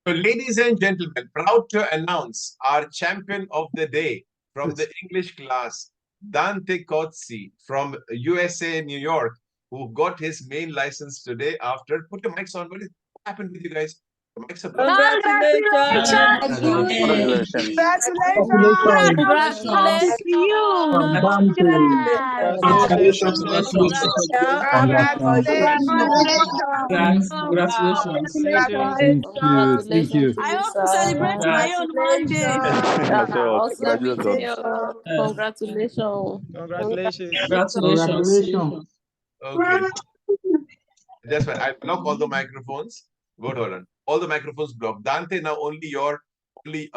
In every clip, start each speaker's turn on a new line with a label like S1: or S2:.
S1: So, ladies and gentlemen, proud to announce our champion of the day from the English class, Dante Cozzi from USA, New York, who got his main license today after. Put your mics on. What happened with you guys? The mics are blocked.
S2: Congratulations!
S3: Congratulations.
S4: Congratulations.
S2: Congratulations to you! Congrats!
S5: Congratulations.
S4: Congratulations.
S2: Congratulations!
S3: Thank you.
S2: I want to celebrate my own one day.
S6: Also with you. Congratulations.
S4: Congratulations.
S1: Okay, that's fine. I block all the microphones. Good, hold on. All the microphones blocked. Dante, now only your mic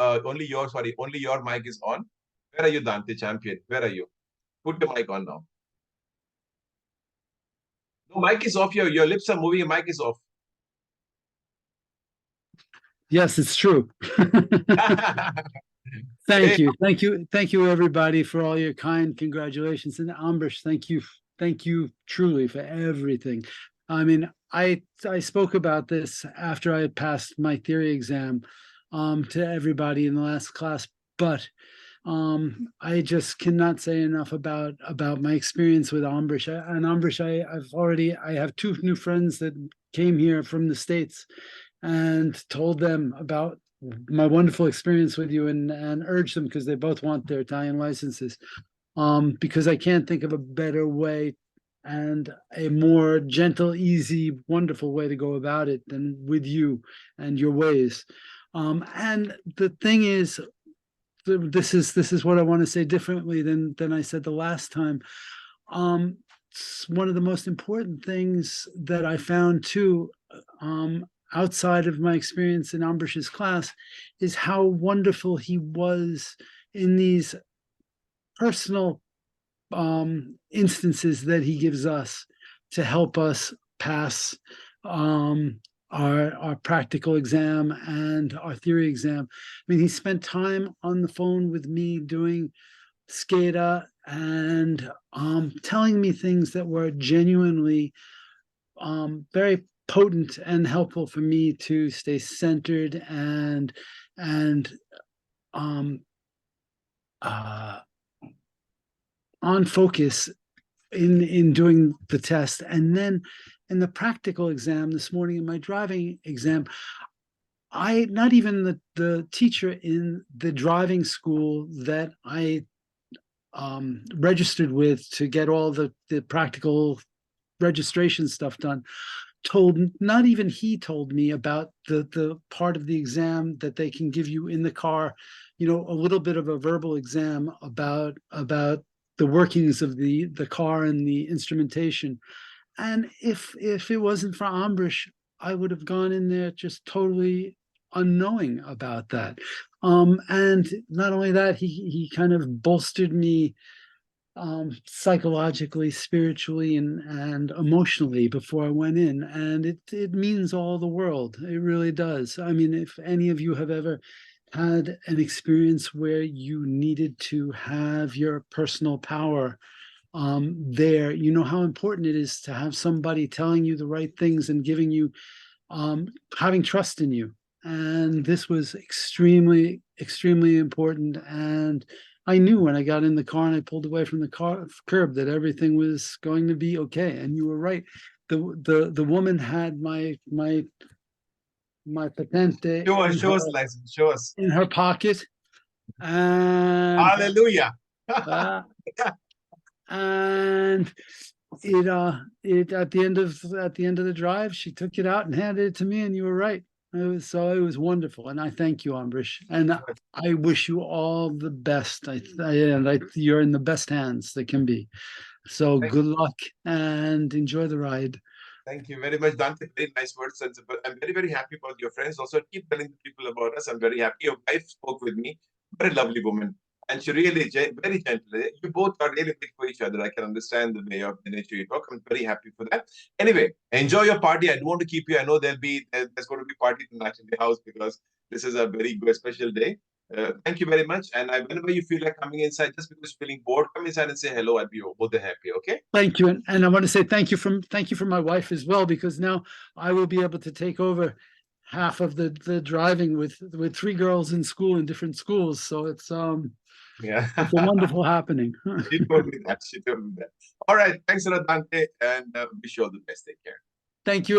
S1: is on. Where are you, Dante, champion? Where are you? Put the mic on now. No, mic is off. Your lips are moving. Your mic is off.
S3: Yes, it's true. Thank you, everybody, for all your kind congratulations. And Ambrish, thank you truly for everything. I mean, I spoke about this after I had passed my theory exam to everybody in the last class, but I just cannot say enough about my experience with Ambrish. And Ambrish, I have two new friends that came here from the States and told them about my wonderful experience with you and urged them, because they both want their Italian licenses, because I can't think of a better way and a more gentle, easy, wonderful way to go about it than with you and your ways. And the thing is, this is what I want to say differently than I said the last time. One of the most important things that I found too, outside of my experience in Ambrish's class, is how wonderful he was in these personal instances that he gives us to help us pass our practical exam and our theory exam. I mean, he spent time on the phone with me doing SCADA and telling me things that were genuinely very potent and helpful for me to stay centered and on focus in doing the test. And then in the practical exam this morning, in my driving exam, not even the teacher in the driving school that I registered with to get all the practical registration stuff done, not even he told me about the part of the exam that they can give you in the car, a little bit of a verbal exam about the workings of the car and the instrumentation. And if it wasn't for Ambrish, I would have gone in there just totally unknowing about that. And not only that, he kind of bolstered me psychologically, spiritually, and emotionally before I went in. And it means all the world. It really does. I mean, if any of you have ever had an experience where you needed to have your personal power there, you know how important it is to have somebody telling you the right things and giving you, having trust in you. And this was extremely, extremely important. And I knew when I got in the car and I pulled away from the curb that everything was going to be okay. And you were right. The woman had my patente.
S1: Show us license. Show us.
S3: In her pocket. And
S1: hallelujah.
S3: And it at the end of the drive, she took it out and handed it to me, and you were right. It was wonderful, and I thank you, Ambrish, and I wish you all the best. You're in the best hands that can be. So good luck and enjoy the ride.
S1: Thank you very much, Dante. Very nice words. I'm very, very happy about your friends. Also, keep telling people about us. I'm very happy. Your wife spoke with me. Very lovely woman. And she really, very gentle. You both are really big for each other. I can understand the way of the nature you talk. I'm very happy for that. Anyway, enjoy your party. I don't want to keep you. I know there's going to be party tonight in the house because this is a very good special day. Thank you very much. And whenever you feel like coming inside, just because you're feeling bored, come inside and say hello. I'll be more than happy. Okay.
S3: Thank you, and I want to say thank you from my wife as well, because now I will be able to take over half of the driving with 3 girls in school in different schools. So it's
S1: Yeah.
S3: it's a wonderful happening.
S1: She told me that. She told me that. All right. Thanks a lot, Dante. And wish you all the best. Take care.
S3: Thank you.